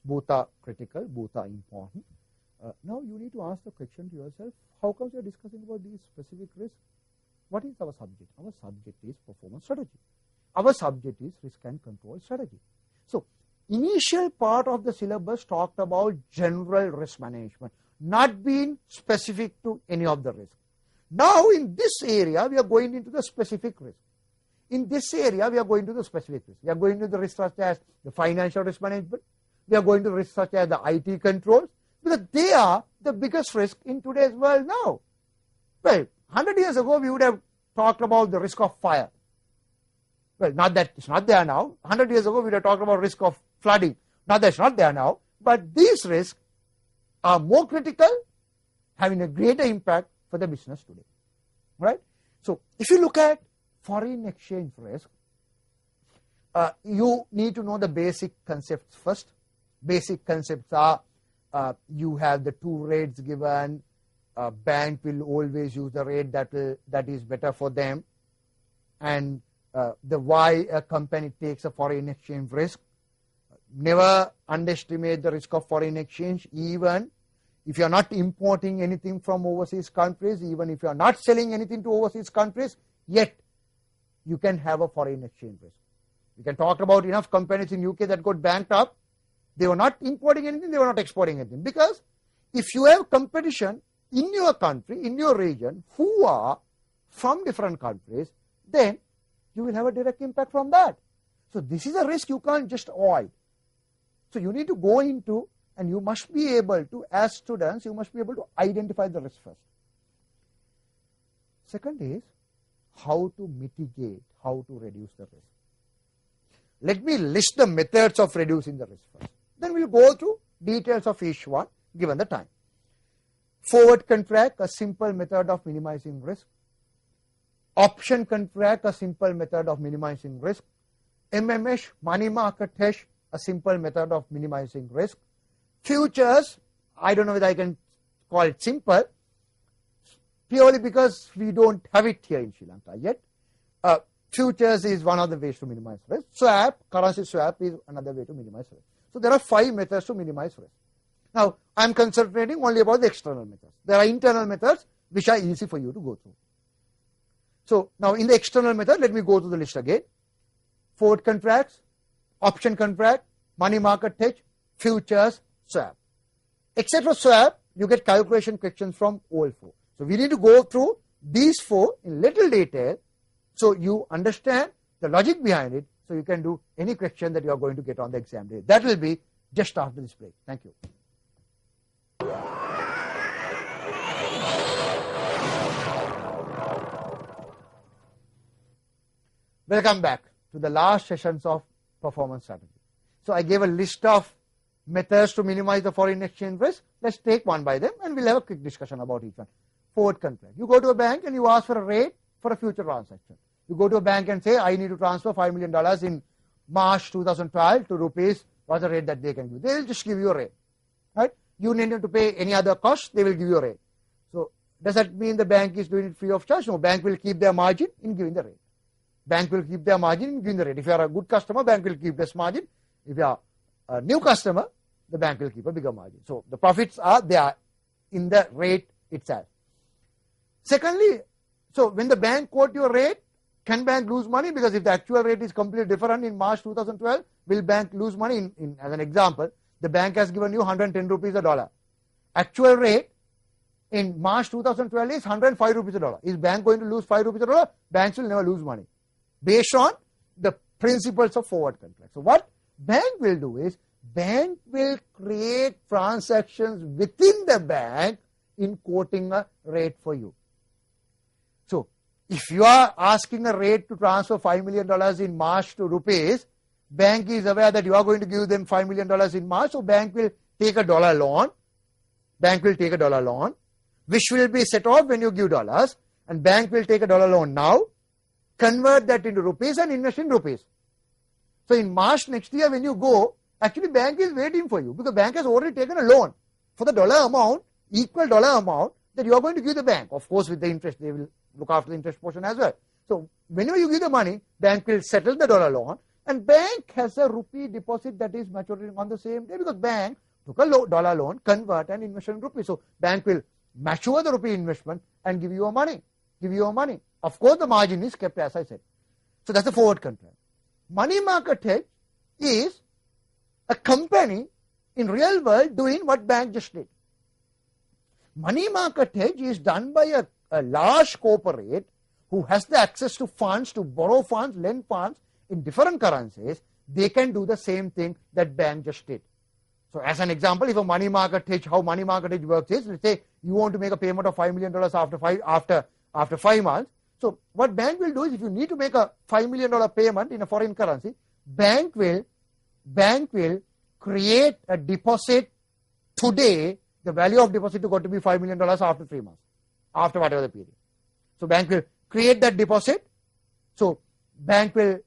Both are critical, both are important. Now you need to ask the question to yourself, how come you are discussing about these specific risks? What is our subject? Our subject is performance strategy. Our subject is risk and control strategy. So, initial part of the syllabus talked about general risk management, not being specific to any of the risks. Now, in this area, we are going into the specific risk. In this area, we are going to the specific risk. We are going to the risk such as the financial risk management. We are going to risk such as the IT controls, because they are the biggest risk in today's world now. Well, 100 years ago, we would have talked about the risk of fire. Well, not that it's not there now. 100 years ago, we would have talked about risk of flooding. Not that it's not there now. But these risks are more critical, having a greater impact for the business today. Right? So, if you look at foreign exchange risk, you need to know the basic concepts first. Basic concepts are, you have the two rates given. Bank will always use the rate that is better for them, and the why a company takes a foreign exchange risk. Never underestimate the risk of foreign exchange. Even if you are not importing anything from overseas countries, even if you are not selling anything to overseas countries, yet you can have a foreign exchange risk. We can talk about enough companies in UK that got bankrupt. They were not importing anything, they were not exporting anything. Because if you have competition in your country, in your region, who are from different countries, then you will have a direct impact from that. So this is a risk you can't just avoid. So you need to go into, and you must be able to, as students, you must be able to identify the risk first. Second is how to mitigate, how to reduce the risk. Let me list the methods of reducing the risk first. Then we'll go through details of each one given the time. Forward contract, a simple method of minimizing risk. Option contract, a simple method of minimizing risk. MMH, money market hedge, a simple method of minimizing risk. Futures, I don't know whether I can call it simple, purely because we don't have it here in Sri Lanka yet. Futures is one of the ways to minimize risk. Swap, currency swap is another way to minimize risk. So there are 5 methods to minimize risk. Now, I am concentrating only about the external methods. There are internal methods which are easy for you to go through. So now in the external method, let me go through the list again. Forward contracts, option contract, money market hedge, futures, swap. Except for swap, you get calculation questions from all 4. So we need to go through these 4 in little detail so you understand the logic behind it, so you can do any question that you are going to get on the exam day. That will be just after this break. Thank you. Welcome back to the last sessions of performance strategy. So I gave a list of methods to minimize the foreign exchange risk. Let's take one by them and we'll have a quick discussion about each one. Forward contract. You go to a bank and you ask for a rate for a future transaction. You go to a bank and say, I need to transfer $5 million in March 2012 to rupees. What's the rate that they can give? They will just give you a rate. Right? You need to pay any other cost, they will give you a rate. So does that mean the bank is doing it free of charge? No, bank will keep their margin in giving the rate. Bank will keep their margin in giving the rate. If you are a good customer, bank will keep less margin. If you are a new customer, the bank will keep a bigger margin. So the profits are there in the rate itself. Secondly, so when the bank quote your rate, can bank lose money? Because if the actual rate is completely different in March 2012, will bank lose money? As an example, the bank has given you 110 rupees a dollar. Actual rate in March 2012 is 105 rupees a dollar. Is bank going to lose 5 rupees a dollar? Banks will never lose money, based on the principles of forward contract. So what bank will do is, bank will create transactions within the bank in quoting a rate for you. So if you are asking a rate to transfer $5 million in March to rupees, bank is aware that you are going to give them $5 million in March, so bank will take a dollar loan. Bank will take a dollar loan, which will be set off when you give dollars, and bank will take a dollar loan now, convert that into rupees and invest in rupees. So in March next year when you go, actually bank is waiting for you because bank has already taken a loan for the dollar amount, equal dollar amount that you are going to give the bank. Of course, with the interest, they will look after the interest portion as well. So whenever you give the money, bank will settle the dollar loan. And bank has a rupee deposit that is maturing on the same day, because bank took a dollar loan, convert and invest in rupee. So bank will mature the rupee investment and give you your money. Of course, the margin is kept, as I said. So that's the forward contract. Money market hedge is a company in real world doing what bank just did. Money market hedge is done by a large corporate who has the access to funds, to borrow funds, lend funds in different currencies. They can do the same thing that bank just did. So as an example, if a money market hedge, how money market hedge works is, let's say you want to make a payment of $5 million after 5 months. So what bank will do is, if you need to make a $5 million payment in a foreign currency, bank will create a deposit today. The value of deposit is going to be $5 million after 3 months, after whatever the period. So bank will create that deposit. So bank will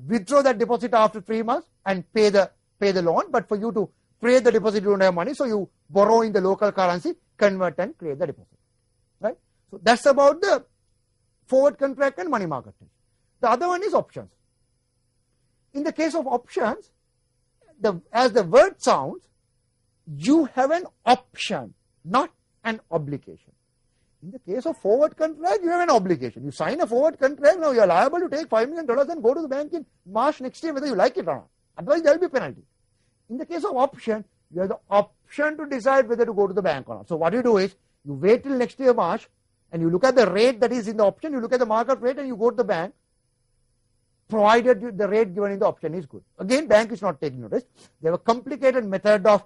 withdraw that deposit after 3 months and pay the loan. But for you to create the deposit, you don't have money, so you borrow in the local currency, convert and create the deposit. Right? So that's about the forward contract and money market. The other one is options. In the case of options, as the word sounds, you have an option, not an obligation. In the case of forward contract, you have an obligation. You sign a forward contract, now you are liable to take $5 million and go to the bank in March next year, whether you like it or not. Otherwise, there will be penalty. In the case of option, you have the option to decide whether to go to the bank or not. So what you do is, you wait till next year March, and you look at the rate that is in the option, you look at the market rate, and you go to the bank, provided the rate given in the option is good. Again, bank is not taking notice. They have a complicated method of,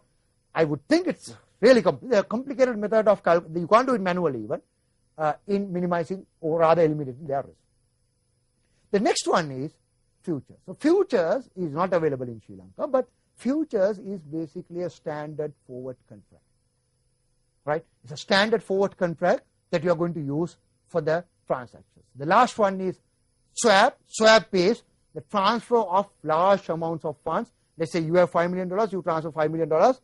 I would think it's really complicated method of you can't do it manually even, in minimizing or rather eliminating their risk. The next one is futures. So futures is not available in Sri Lanka, but futures is basically a standard forward contract. Right? It's a standard forward contract that you are going to use for the transactions. The last one is swap. Swap is the transfer of large amounts of funds. Let's say you have $5 million, you transfer $5 million.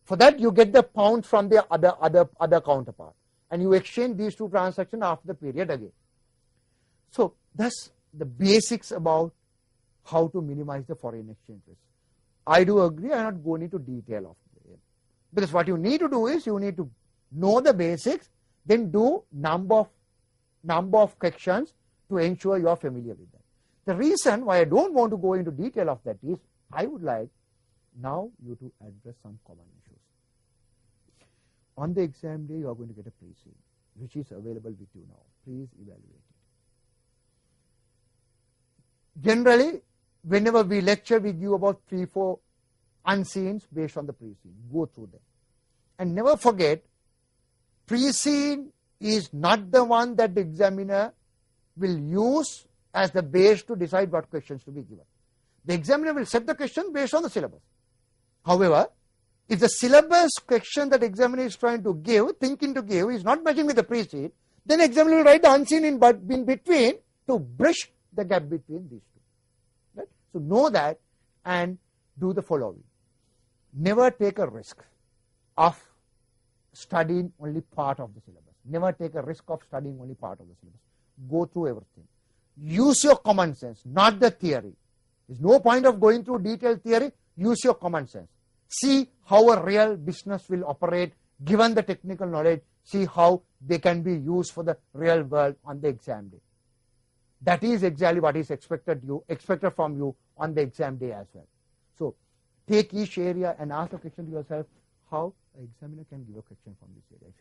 For that, you get the pounds from the other counterpart, and you exchange these two transactions after the period again. So that's the basics about how to minimize the foreign exchange risk. I do agree, I am not going into detail of it, because what you need to do is, you need to know the basics, then do number of questions to ensure you are familiar with that. The reason why I don't want to go into detail of that is, I would like now you to address some common issues. On the exam day, you are going to get a pre-scene, which is available with you now. Please evaluate it. Generally, whenever we lecture, we give about 3-4 unseens based on the pre-scene. Go through them. And never forget, pre-scene is not the one that the examiner will use as the base to decide what questions to be given. The examiner will set the question based on the syllabus. However, if the syllabus question that examiner is trying to give, thinking to give, is not matching with the pre-scene, then examiner will write the unseen in between to bridge the gap between these two. Right? So know that and do the following. Never take a risk of studying only part of the syllabus. Never take a risk of studying only part of the syllabus. Go through everything. Use your common sense, not the theory. There's no point of going through detailed theory. Use your common sense. See how a real business will operate given the technical knowledge. See how they can be used for the real world on the exam day. That is exactly what is expected from you on the exam day as well. So take each area and ask a question to yourself, how an examiner can give a question from this area.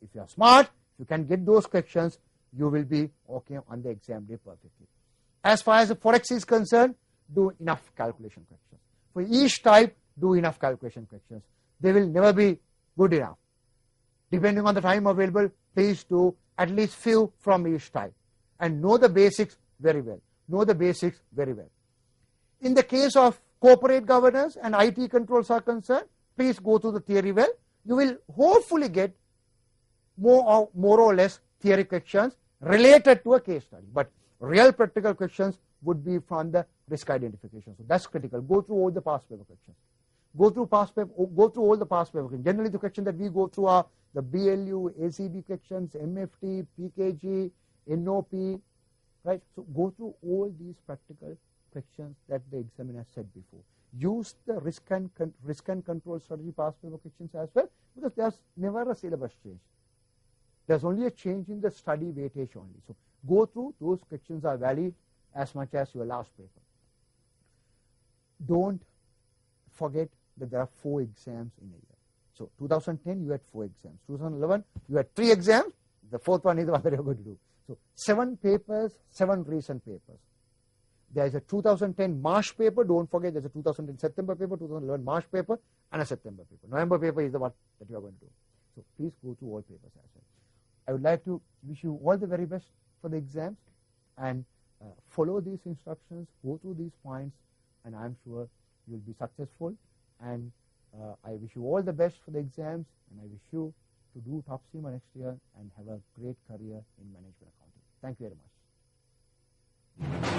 If you are smart, you can get those questions, you will be okay on the exam day perfectly. As far as the Forex is concerned, do enough calculation questions. For each type, do enough calculation questions. They will never be good enough. Depending on the time available, please do at least few from each type. And know the basics very well. Know the basics very well. In the case of corporate governance and IT controls are concerned, please go through the theory well. You will hopefully get more or less theory questions related to a case study. But real practical questions would be from the risk identification. So that's critical. Go through all the past paper questions. Go through all the past paper questions. Generally, the questions that we go through are the BLU, ACB questions, MFT, PKG, NOP, right? So go through all these practical questions that the examiner said before. Use the risk and control strategy past paper questions as well, because there's never a syllabus change. There's only a change in the study weightage only. So go through, those questions are valid as much as your last paper. Don't forget that there are 4 exams in a year. So 2010 you had 4 exams, 2011 you had 3 exams, the 4th one is the one that you're going to do. So 7 papers, 7 recent papers. There is a 2010 March paper, don't forget there's a 2010 September paper, 2011 March paper, and a September paper. November paper is the one that you are going to do. So please go through all papers as well. I would like to wish you all the very best for the exams, and follow these instructions, go through these points, and I'm sure you'll be successful. And I wish you all the best for the exams, and I wish you to do top cima next year and have a great career in management accounting. Thank you very much.